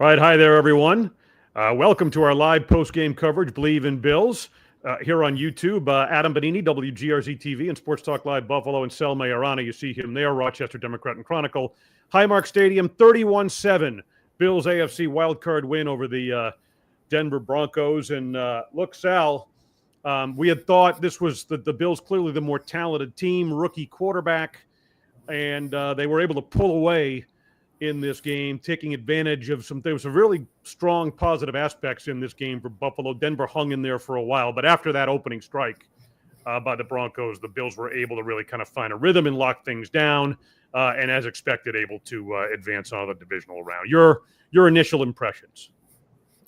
All right, hi there, everyone. Welcome to our live post-game coverage, Believe in Bills, here on YouTube. Adam Bonini, WGRZ TV, and Sports Talk Live Buffalo, and Sel Mayorana. You see him there, Rochester Democrat and Chronicle. Highmark Stadium, 31-7. Bills AFC wildcard win over the Denver Broncos. And look, Sal, we had thought this was the Bills clearly the more talented team, rookie quarterback, and they were able to pull away in this game, taking advantage of there was some really strong positive aspects in this game for Buffalo. Denver hung in there for a while, but after that opening strike by the Broncos, the Bills were able to really kind of find a rhythm and lock things down, and as expected, able to advance on the divisional round. Your initial impressions?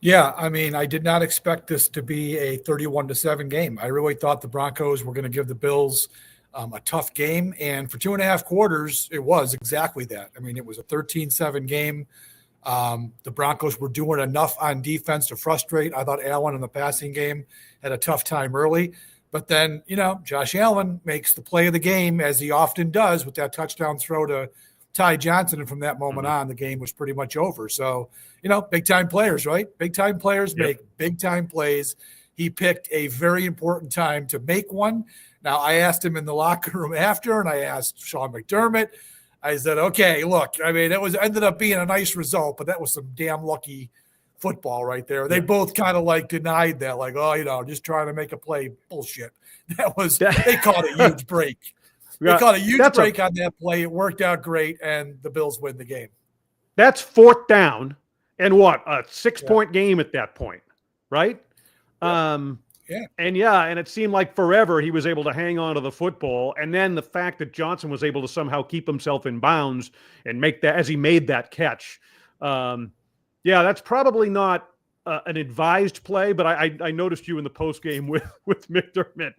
Yeah, I mean, I did not expect this to be a 31-7 game. I really thought the Broncos were going to give the Bills a tough game, and for 2.5 quarters, it was exactly that. I mean, it was a 13-7 game. The Broncos were doing enough on defense to frustrate. I thought Allen in the passing game had a tough time early, but then, Josh Allen makes the play of the game, as he often does, with that touchdown throw to Ty Johnson, and from that moment on, the game was pretty much over. So, big-time players, right? Big-time players make big-time plays. He picked a very important time to make one. Now, I asked him in the locker room after, and I asked Sean McDermott. I said, okay, look, I mean, ended up being a nice result, but that was some damn lucky football right there. They both kind of denied that, just trying to make a play. Bullshit. They caught a huge break. They caught a huge break on that play. It worked out great, and the Bills win the game. That's fourth down and a 6-point game at that point, right? And it seemed like forever he was able to hang on to the football. And then the fact that Johnson was able to somehow keep himself in bounds and make that as he made that catch. That's probably not an advised play, but I noticed you in the post game with McDermott,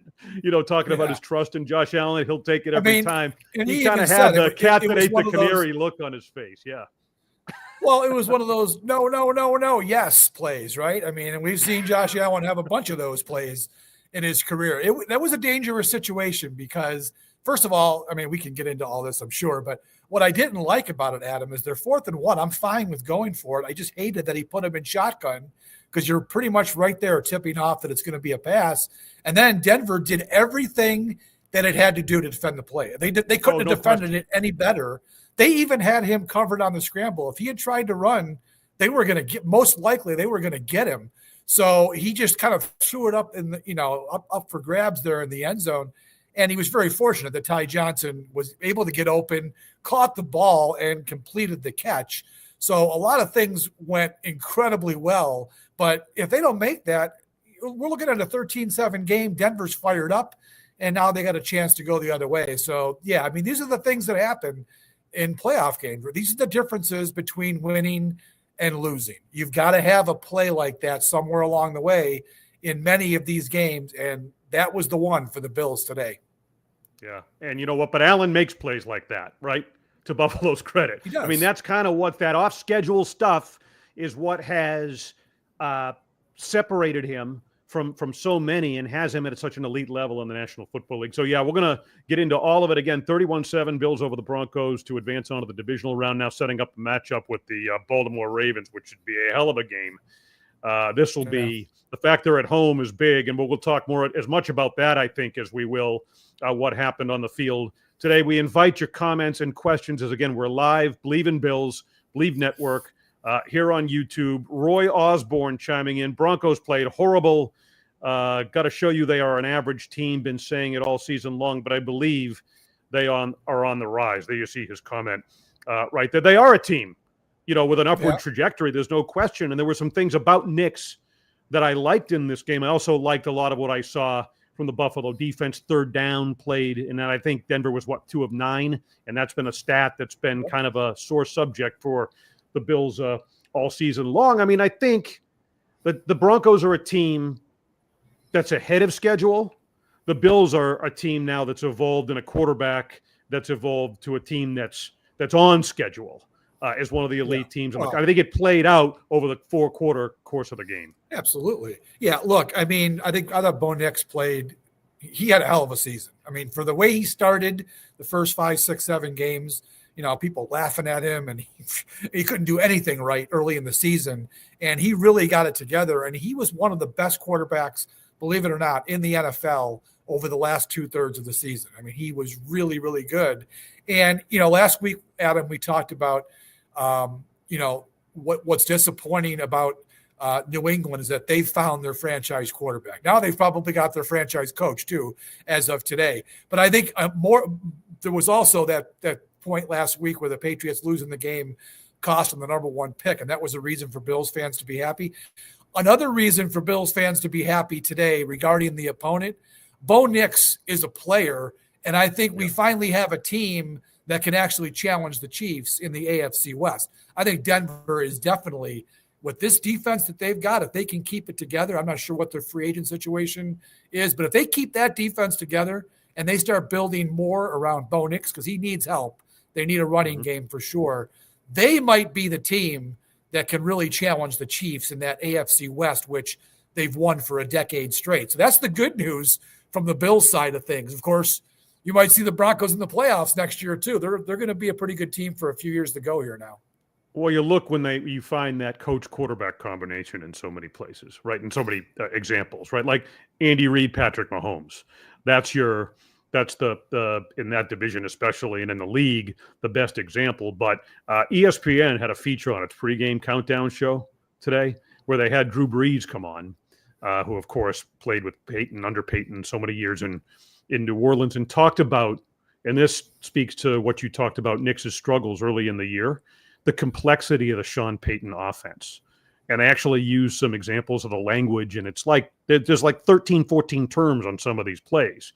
talking about his trust in Josh Allen. He'll take it every time. He kind of had the cat that ate the canary look on his face. Yeah. Well, it was one of those no, yes plays, right? I mean, and we've seen Josh Allen have a bunch of those plays in his career. That was a dangerous situation because, first of all, I mean, we can get into all this, I'm sure, but what I didn't like about it, Adam, is they're 4th and 1. I'm fine with going for it. I just hated that he put him in shotgun because you're pretty much right there tipping off that it's going to be a pass. And then Denver did everything that it had to do to defend the play. They couldn't have defended it any better. They even had him covered on the scramble. If he had tried to run, they were going to most likely get him. So he just kind of threw it up in the, up for grabs there in the end zone. And he was very fortunate that Ty Johnson was able to get open, caught the ball, and completed the catch. So a lot of things went incredibly well. But if they don't make that, we're looking at a 13-7 game. Denver's fired up, and now they got a chance to go the other way. So, I mean, these are the things that happen in playoff games. These are the differences between winning and losing. You've got to have a play like that somewhere along the way in many of these games, and that was the one for the Bills today. Yeah, and you know what? But Allen makes plays like that, right? To Buffalo's credit. He does. I mean, that's kind of what that off-schedule stuff is what has separated him from so many and has him at such an elite level in the National Football League. So, we're going to get into all of it again. 31-7, Bills over the Broncos to advance on to the divisional round, now setting up a matchup with the Baltimore Ravens, which should be a hell of a game. This will be – the fact they're at home is big, and we'll talk as much about that, I think, as we will what happened on the field today. We invite your comments and questions as, again, we're live, Believe in Bills, Believe Network, here on YouTube. Roy Osborne chiming in. Broncos played horrible. Got to show you they are an average team. Been saying it all season long, but I believe they are on the rise. There you see his comment right there. They are a team, with an upward trajectory. There's no question. And there were some things about Knicks that I liked in this game. I also liked a lot of what I saw from the Buffalo defense. 3rd down played, and then I think Denver was 2 of 9, and that's been a stat that's been kind of a sore subject for the Bills all season long. I mean, I think that the Broncos are a team that's ahead of schedule. The Bills are a team now that's evolved in a quarterback that's evolved to a team that's on schedule as one of the elite teams. I think it played out over the 4-quarter course of the game. Absolutely. Yeah, look, I mean, I thought Bo Nix he had a hell of a season. I mean, for the way he started the first 5, 6, 7 games, people laughing at him, and he couldn't do anything right early in the season. And he really got it together. And he was one of the best quarterbacks, believe it or not, in the NFL over the last 2/3 of the season. I mean, he was really, really good. And, last week, Adam, we talked about, what's disappointing about New England is that they found their franchise quarterback. Now they've probably got their franchise coach too, as of today. But I think there was also that point last week where the Patriots losing the game cost them the number 1 pick, and that was a reason for Bills fans to be happy. Another reason for Bills fans to be happy today regarding the opponent, Bo Nix is a player, and I think we finally have a team that can actually challenge the Chiefs in the AFC West. I think Denver is definitely, with this defense that they've got, if they can keep it together, I'm not sure what their free agent situation is, but if they keep that defense together and they start building more around Bo Nix, because he needs help, they need a running game for sure, they might be the team that can really challenge the Chiefs in that AFC West, which they've won for a decade straight. So that's the good news from the Bills side of things. Of course, you might see the Broncos in the playoffs next year too. They're going to be a pretty good team for a few years to go here now. Well, you look when you find that coach-quarterback combination in so many places, right? In so many examples, right? Like Andy Reid, Patrick Mahomes. That's the in that division especially, and in the league, the best example. But ESPN had a feature on its pregame countdown show today where they had Drew Brees come on, who of course played with Peyton, under Peyton, so many years in New Orleans, and talked about, and this speaks to what you talked about, Nix's struggles early in the year, the complexity of the Sean Payton offense. And I actually use some examples of the language, and it's like there's like 13, 14 terms on some of these plays.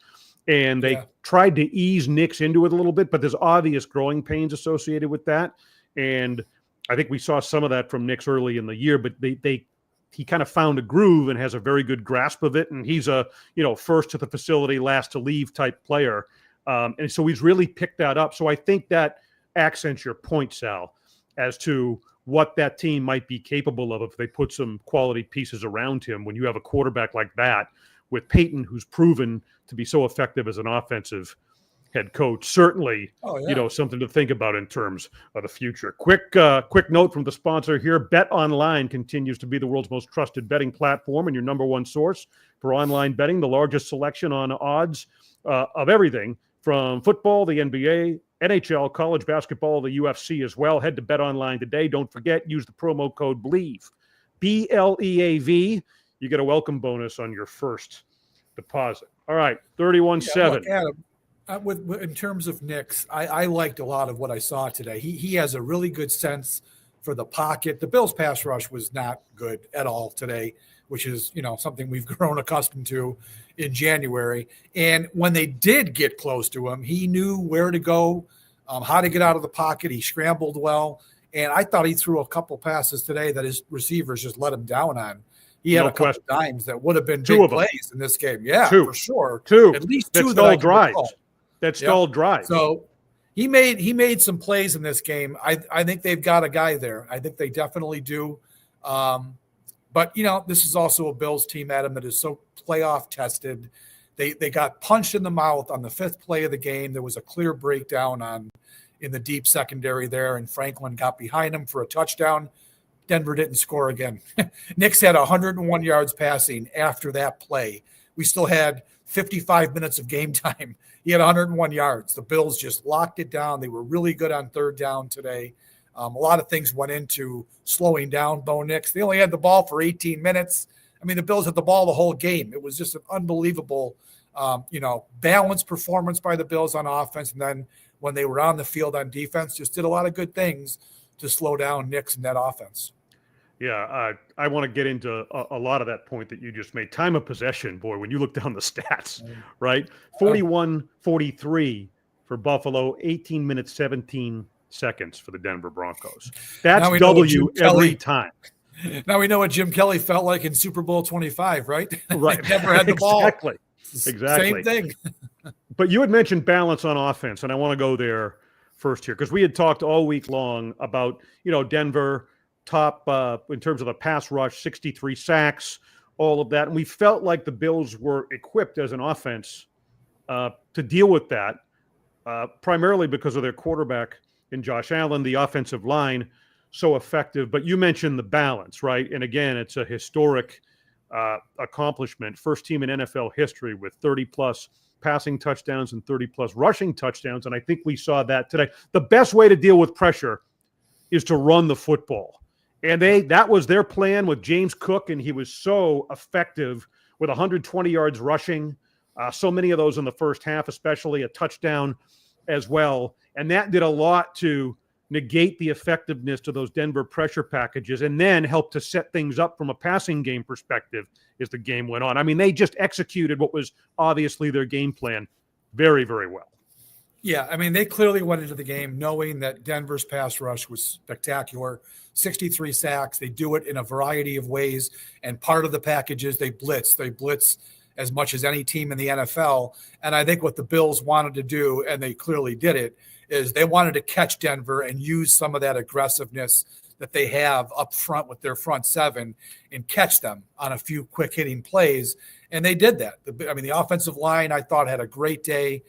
And they tried to ease Nix into it a little bit, but there's obvious growing pains associated with that. And I think we saw some of that from Nix early in the year, but he kind of found a groove and has a very good grasp of it. And he's a, first to the facility, last to leave type player. And so he's really picked that up. So I think that accents your point, Sal, as to what that team might be capable of if they put some quality pieces around him. When you have a quarterback like that with Peyton, who's proven to be so effective as an offensive head coach, certainly, something to think about in terms of the future. Quick note from the sponsor here. Bet Online continues to be the world's most trusted betting platform and your number one source for online betting. The largest selection on odds of everything from football, the NBA, NHL, college basketball, the UFC as well. Head to Bet Online today. Don't forget, use the promo code BLEAV, BLEAV. You get a welcome bonus on your first deposit. All right, 31-7. Adam, in terms of Nix, I liked a lot of what I saw today. He has a really good sense for the pocket. The Bills' pass rush was not good at all today, which is something we've grown accustomed to in January. And when they did get close to him, he knew where to go, how to get out of the pocket. He scrambled well, and I thought he threw a couple passes today that his receivers just let him down on. He had a couple dimes that would have been big plays in this game. Yeah, for sure. At least two that drives. That stalled drive. So he made some plays in this game. I think they've got a guy there. I think they definitely do. But this is also a Bills team, Adam, that is so playoff tested. They got punched in the mouth on the 5th play of the game. There was a clear breakdown in the deep secondary there, and Franklin got behind him for a touchdown. Denver didn't score again. Nix had 101 yards passing after that play. We still had 55 minutes of game time. He had 101 yards. The Bills just locked it down. They were really good on 3rd down today. A lot of things went into slowing down Bo Nix. They only had the ball for 18 minutes. I mean, the Bills had the ball the whole game. It was just an unbelievable, balanced performance by the Bills on offense. And then when they were on the field on defense, just did a lot of good things to slow down Nix and that offense. Yeah, I want to get into a lot of that point that you just made. Time of possession, boy, when you look down the stats, right? 41-43 for Buffalo, 18 minutes, 17 seconds for the Denver Broncos. That's W every time. Now we know what Jim Kelly felt like in Super Bowl 25, right? Right. Never had the ball. Exactly. Same thing. But you had mentioned balance on offense, and I want to go there first here because we had talked all week long about, Denver – top in terms of the pass rush, 63 sacks, all of that. And we felt like the Bills were equipped as an offense to deal with that, primarily because of their quarterback in Josh Allen, the offensive line so effective. But you mentioned the balance, right? And again, it's a historic accomplishment. First team in NFL history with 30 plus passing touchdowns and 30 plus rushing touchdowns. And I think we saw that today. The best way to deal with pressure is to run the football. And that was their plan with James Cook, and he was so effective with 120 yards rushing, so many of those in the first half, especially a touchdown as well. And that did a lot to negate the effectiveness of those Denver pressure packages and then help to set things up from a passing game perspective as the game went on. I mean, they just executed what was obviously their game plan very, very well. Yeah, I mean, they clearly went into the game knowing that Denver's pass rush was spectacular. 63 sacks. They do it in a variety of ways. And part of the package is they blitz. They blitz as much as any team in the NFL. And I think what the Bills wanted to do, and they clearly did it, is they wanted to catch Denver and use some of that aggressiveness that they have up front with their front seven and catch them on a few quick hitting plays. And they did that. The offensive line, I thought, had a great day.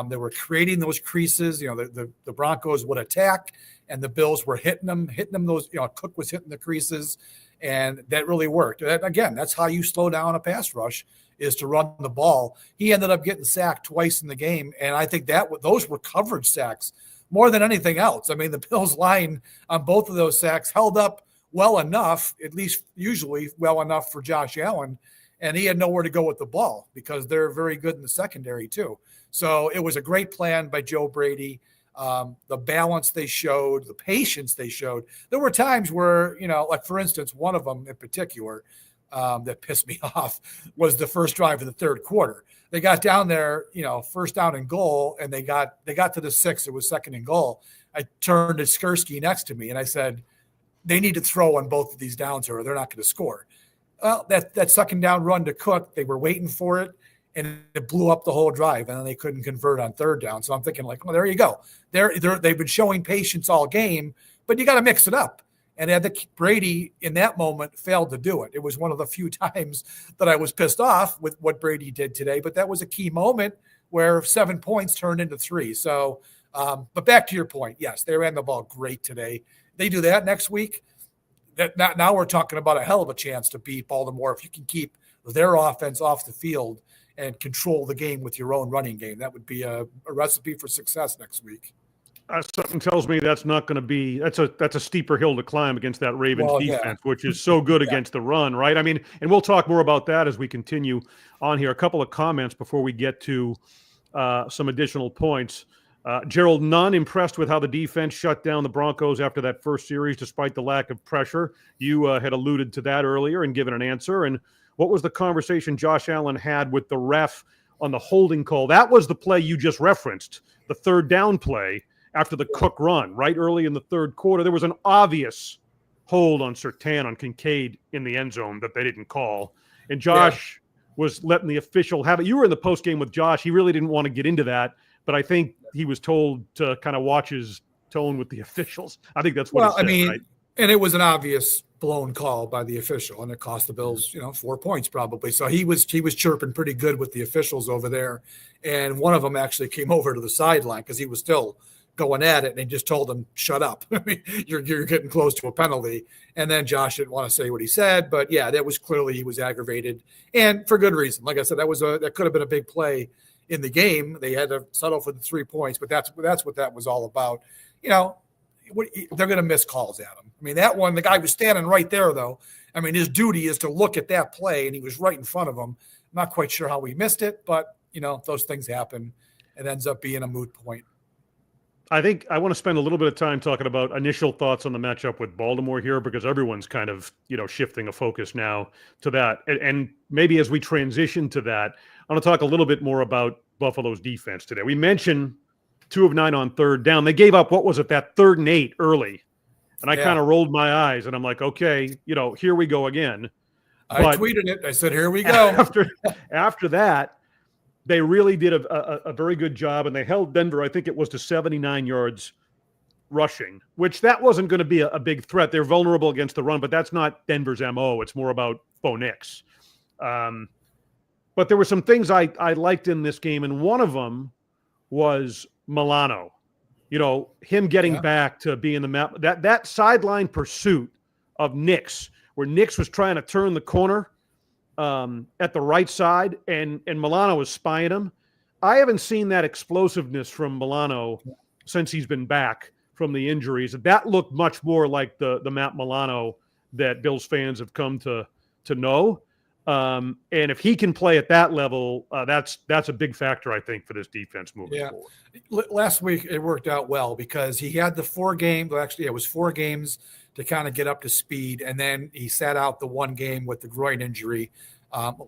They were creating those creases. You know, the Broncos would attack, and the Bills were hitting them those. You know, Cook was hitting the creases, and that really worked. Again, that's how you slow down a pass rush, is to run the ball. He ended up getting sacked twice in the game, and I think those were coverage sacks more than anything else. I mean, the Bills' line on both of those sacks held up well enough, at least usually well enough for Josh Allen, and he had nowhere to go with the ball because they're very good in the secondary too. So it was a great plan by Joe Brady. The balance they showed, the patience they showed. There were times where, you know, like for instance, one of them in particular that pissed me off was the first drive of the third quarter. They got down there, you know, first down and goal, and they got to the 6. It was second and goal. I turned to Skursky next to me and I said, they need to throw on both of these downs or they're not going to score. Well, that second down run to Cook, they were waiting for it, and it blew up the whole drive, and then they couldn't convert on third down. So I'm thinking, like, well, there you go. They've been showing patience all game, but you got to mix it up. And Brady, in that moment, failed to do it. It was one of the few times that I was pissed off with what Brady did today, but that was a key moment where 7 points turned into 3. So, but back to your point, yes, they ran the ball great today. They do that next week. Now we're talking about a hell of a chance to beat Baltimore if you can keep their offense off the field and control the game with your own running game. That would be a recipe for success next week. Something tells me that's not going to be that's a steeper hill to climb against that Ravens defense, which is so good against the run, right? I mean, and we'll talk more about that as we continue on here. A couple of comments before we get to some additional points. Gerald Nunn impressed with how the defense shut down the Broncos after that first series, despite the lack of pressure. You had alluded to that earlier and given an answer. And what was the conversation Josh Allen had with the ref on the holding call? That was the play you just referenced, the third down play after the Cook run, right early in the third quarter. There was an obvious hold on Surtain on Kincaid in the end zone that they didn't call. And Josh was letting the official have it. You were in the postgame with Josh. He really didn't want to get into that, but I think he was told to kind of watch his tone with the officials. I think that's what he said, right? And it was an obvious blown call by the official, and it cost the Bills, 4 points probably. So he was chirping pretty good with the officials over there. And one of them actually came over to the sideline because he was still going at it, and he just told him, shut up. I mean, you're getting close to a penalty. And then Josh didn't want to say what he said, but yeah, that was clearly he was aggravated, and for good reason. Like I said, that could have been a big play in the game. They had to settle for the 3 points, but that's what that was all about. They're going to miss calls at him. I mean, that one, the guy was standing right there, though. I mean, his duty is to look at that play, and he was right in front of him. I'm not quite sure how he missed it, but, those things happen. It ends up being a moot point. I think I want to spend a little bit of time talking about initial thoughts on the matchup with Baltimore here, because everyone's kind of, shifting a focus now to that. And maybe as we transition to that, I want to talk a little bit more about Buffalo's defense today. We mentioned 2 of 9 on third down. They gave up, what was it, that 3rd and 8 early. And I kind of rolled my eyes and I'm like, okay, here we go again. I tweeted it. I said, here we go. After that, they really did a very good job, and they held Denver, I think it was, to 79 yards rushing, which that wasn't going to be a big threat. They're vulnerable against the run, but that's not Denver's MO. It's more about Bo Nix. But there were some things I liked in this game, and one of them was Milano. him getting back to being the map, that sideline pursuit of Nix, where Nix was trying to turn the corner at the right side and Milano was spying him. I haven't seen that explosiveness from Milano since he's been back from the injuries. That looked much more like the Matt Milano that Bills fans have come to know. And if he can play at that level, that's a big factor, I think, for this defense moving forward. Last week it worked out well because he had the 4 games. Well, actually, it was 4 games to kind of get up to speed, and then he sat out the 1 game with the groin injury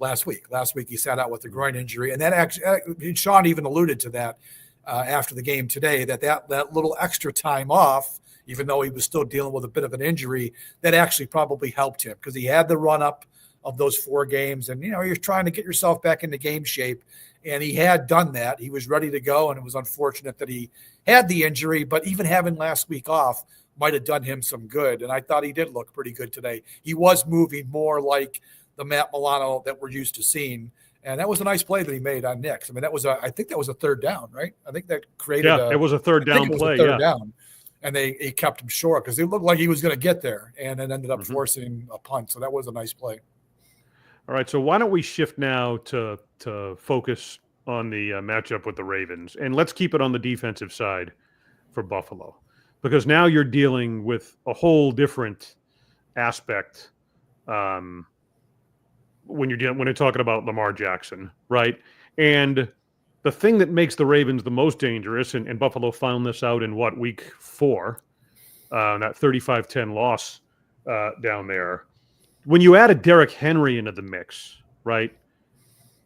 last week. Last week he sat out with the groin injury, and that actually Sean even alluded to that after the game today. That little extra time off, even though he was still dealing with a bit of an injury, that actually probably helped him because he had the run up of those 4 games. And, you're trying to get yourself back into game shape. And he had done that. He was ready to go. And it was unfortunate that he had the injury, but even having last week off might have done him some good. And I thought he did look pretty good today. He was moving more like the Matt Milano that we're used to seeing. And that was a nice play that he made on Nix. I mean, I think that was a 3rd down, right? I think that created it was a 3rd down play. Down. And he kept him short because it looked like he was going to get there, and it ended up forcing a punt. So that was a nice play. All right, so why don't we shift now to focus on the matchup with the Ravens, and let's keep it on the defensive side for Buffalo, because now you're dealing with a whole different aspect when you're talking about Lamar Jackson, right? And the thing that makes the Ravens the most dangerous, and Buffalo found this out in week 4, that 35-10 loss down there. When you add a Derrick Henry into the mix, right?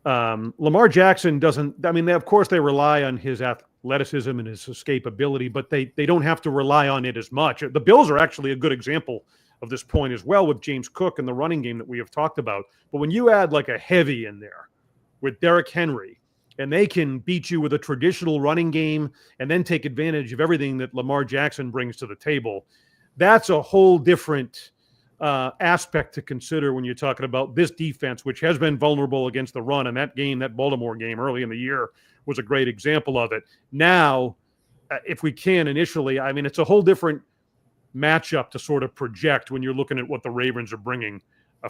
Lamar Jackson doesn't. I mean, of course, they rely on his athleticism and his escapability, but they don't have to rely on it as much. The Bills are actually a good example of this point as well with James Cook and the running game that we have talked about. But when you add like a heavy in there with Derrick Henry, and they can beat you with a traditional running game and then take advantage of everything that Lamar Jackson brings to the table, that's a whole different aspect to consider when you're talking about this defense, which has been vulnerable against the run. And that Baltimore game early in the year was a great example of it. Now, if we can initially, I mean, it's a whole different matchup to sort of project when you're looking at what the Ravens are bringing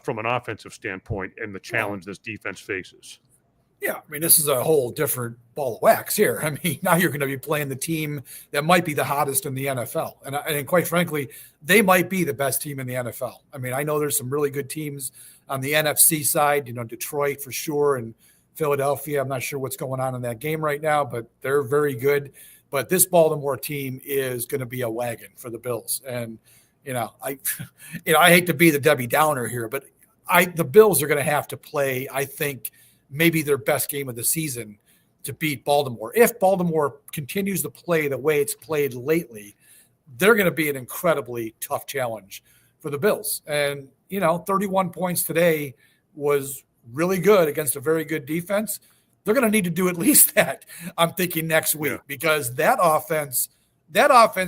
from an offensive standpoint and the challenge this defense faces. Yeah, I mean, this is a whole different ball of wax here. I mean, now you're going to be playing the team that might be the hottest in the NFL. And quite frankly, they might be the best team in the NFL. I mean, I know there's some really good teams on the NFC side, Detroit for sure, and Philadelphia. I'm not sure what's going on in that game right now, but they're very good. But this Baltimore team is going to be a wagon for the Bills. And, I hate to be the Debbie Downer here, but the Bills are going to have to play, I think, maybe their best game of the season to beat Baltimore. If Baltimore continues to play the way it's played lately, they're going to be an incredibly tough challenge for the Bills. And, 31 points today was really good against a very good defense. They're going to need to do at least that, I'm thinking, next week, because that offense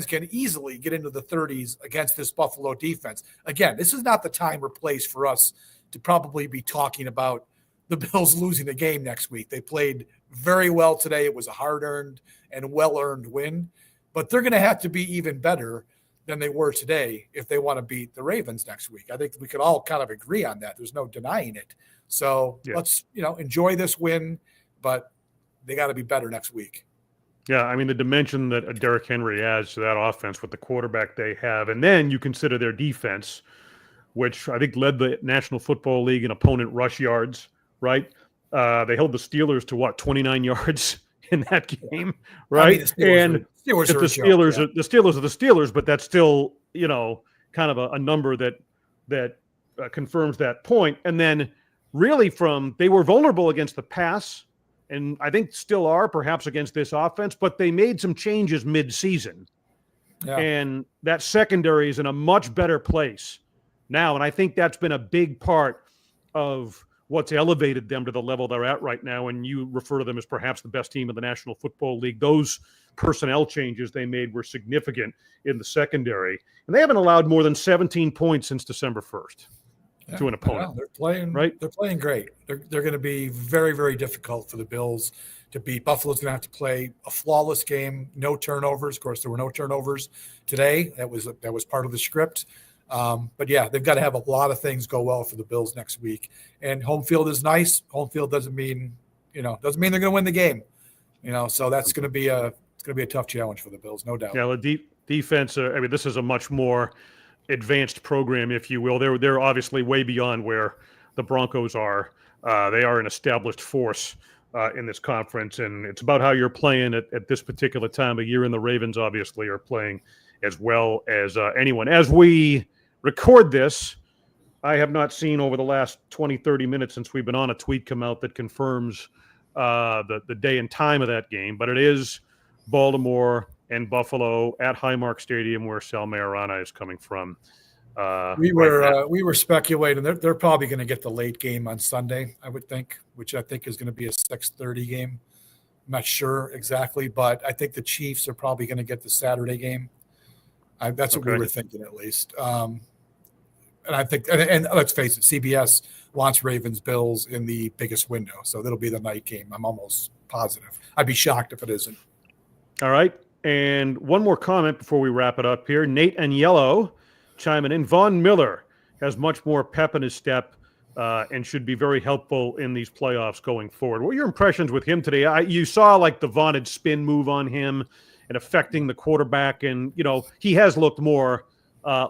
can easily get into the 30s against this Buffalo defense. Again, this is not the time or place for us to probably be talking about the Bills losing the game next week. They played very well today. It was a hard-earned and well-earned win, but they're going to have to be even better than they were today if they want to beat the Ravens next week. I think we could all kind of agree on that. There's no denying it. So let's, enjoy this win, but they got to be better next week. Yeah, I mean, the dimension that Derrick Henry adds to that offense with the quarterback they have, and then you consider their defense, which I think led the National Football League in opponent rush yards. Right? They held the Steelers to 29 yards in that game, right? I mean, the Steelers are the Steelers, but that's still, kind of a number that confirms that point. And then really they were vulnerable against the pass, and I think still are perhaps against this offense, but they made some changes mid-season. Yeah. And that secondary is in a much better place now. And I think that's been a big part of what's elevated them to the level they're at right now, and you refer to them as perhaps the best team in the National Football League. Those personnel changes they made were significant in the secondary, and they haven't allowed more than 17 points since December 1st to an opponent. They're playing right. They're playing great. They're going to be very, very difficult for the Bills to beat. Buffalo's going to have to play a flawless game, no turnovers. Of course, there were no turnovers today. That was part of the script. But yeah, they've got to have a lot of things go well for the Bills next week. And home field is nice. Home field doesn't mean they're going to win the game. So that's going to be a tough challenge for the Bills, no doubt. Yeah, the defense. This is a much more advanced program, if you will. They're obviously way beyond where the Broncos are. They are an established force in this conference, and it's about how you're playing at this particular time of year. And the Ravens obviously are playing as well as anyone. As we record this, I have not seen over the last 20, 30 minutes since we've been on a tweet come out that confirms the day and time of that game, but it is Baltimore and Buffalo at Highmark Stadium, where Sal Mayorana is coming from. We were speculating they're probably going to get the late game on Sunday, I would think, which I think is going to be a 6:30 game. I'm not sure exactly, but I think the Chiefs are probably going to get the Saturday game. That's what we were thinking, at least. And I think, and let's face it, CBS wants Ravens Bills in the biggest window, so that'll be the night game. I'm almost positive. I'd be shocked if it isn't. All right, and one more comment before we wrap it up here. Nate and Yellow chiming in. Von Miller has much more pep in his step and should be very helpful in these playoffs going forward. What are your impressions with him today? You saw like the vaunted spin move on him and affecting the quarterback, and he has looked more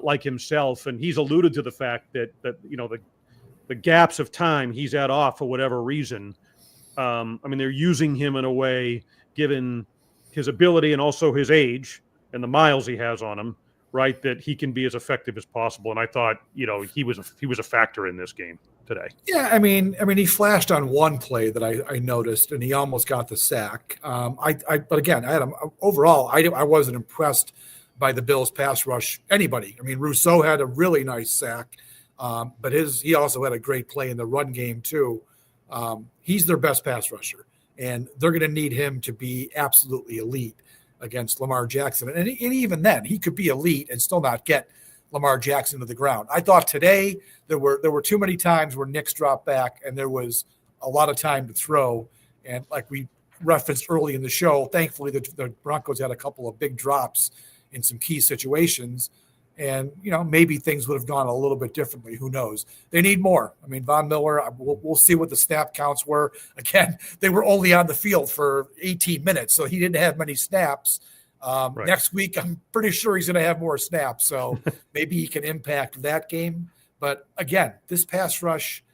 like himself, and he's alluded to the fact that the gaps of time he's had off for whatever reason. They're using him in a way, given his ability and also his age and the miles he has on him, right, that he can be as effective as possible. And I thought, he was a factor in this game today. Yeah, he flashed on one play that I noticed, and he almost got the sack. But again, Adam, overall, I wasn't impressed by the Bills' pass rush. Anybody? Rousseau had a really nice sack, but he also had a great play in the run game too. He's their best pass rusher, and they're going to need him to be absolutely elite against Lamar Jackson. And even then, he could be elite and still not get Lamar Jackson to the ground. I thought today there were too many times where Knicks dropped back and there was a lot of time to throw. And like we referenced early in the show, thankfully the Broncos had a couple of big drops in some key situations. And, maybe things would have gone a little bit differently. Who knows? They need more. Von Miller, we'll see what the snap counts were. Again, they were only on the field for 18 minutes, so he didn't have many snaps. Right. Next week, I'm pretty sure he's going to have more snaps, so maybe he can impact that game. But again, this pass rush,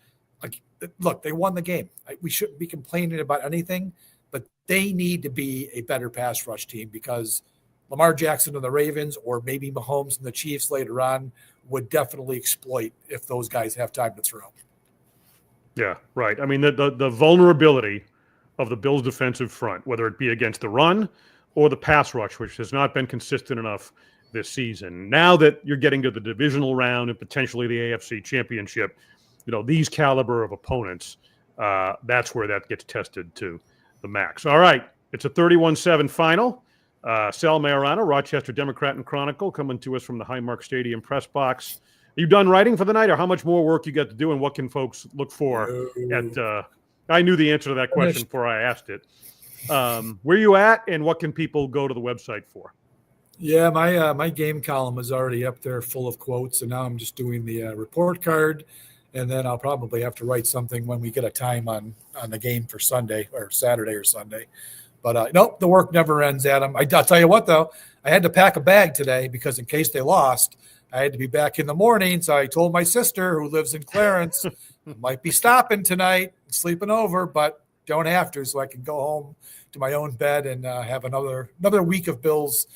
look, they won the game. We shouldn't be complaining about anything, but they need to be a better pass rush team, because Lamar Jackson and the Ravens, or maybe Mahomes and the Chiefs later on, would definitely exploit if those guys have time to throw. Yeah, right. The vulnerability of the Bills' defensive front, whether it be against the run or the pass rush, which has not been consistent enough this season. Now that you're getting to the divisional round and potentially the AFC Championship, these caliber of opponents, that's where that gets tested to the max. All right, it's a 31-7 final. Sal Mayorana, Rochester Democrat and Chronicle, coming to us from the Highmark Stadium press box. Are you done writing for the night, or how much more work you got to do, and what can folks look for at I knew the answer to that question before I asked it. Where you at, and what can people go to the website for? Yeah, my game column is already up there full of quotes, and now I'm just doing the report card, and then I'll probably have to write something when we get a time on the game for Sunday or Saturday or Sunday. But nope, the work never ends, Adam. I'll tell you what, though, I had to pack a bag today because in case they lost, I had to be back in the morning. So I told my sister, who lives in Clarence, I might be stopping tonight, sleeping over, but don't have to, so I can go home to my own bed and have another week of Bills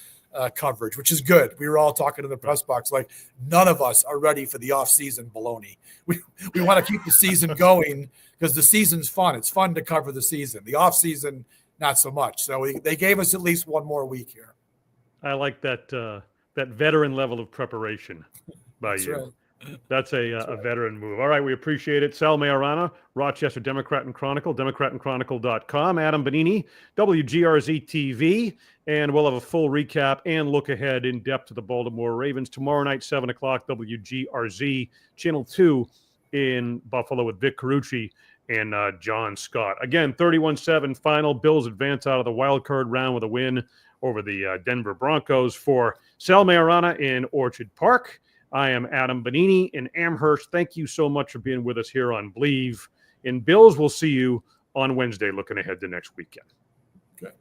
coverage, which is good. We were all talking in the press box like none of us are ready for the off-season baloney. We want to keep the season going because the season's fun. It's fun to cover the season. The off-season, not so much. So they gave us at least one more week here. I like that veteran level of preparation by That's you. Right. That's a veteran move. All right, we appreciate it. Sal Mayorana, Rochester Democrat and Chronicle, democratandchronicle.com. Adam Bonini, WGRZ TV, and we'll have a full recap and look ahead in depth to the Baltimore Ravens tomorrow night, 7 o'clock, WGRZ, Channel 2 in Buffalo with Vic Carucci and John Scott. Again, 31-7 final. Bills advance out of the wild card round with a win over the Denver Broncos. For Sal Majorana in Orchard Park, I am Adam Bonini in Amherst. Thank you so much for being with us here on Believe in Bills. We'll see you on Wednesday looking ahead to next weekend. Okay.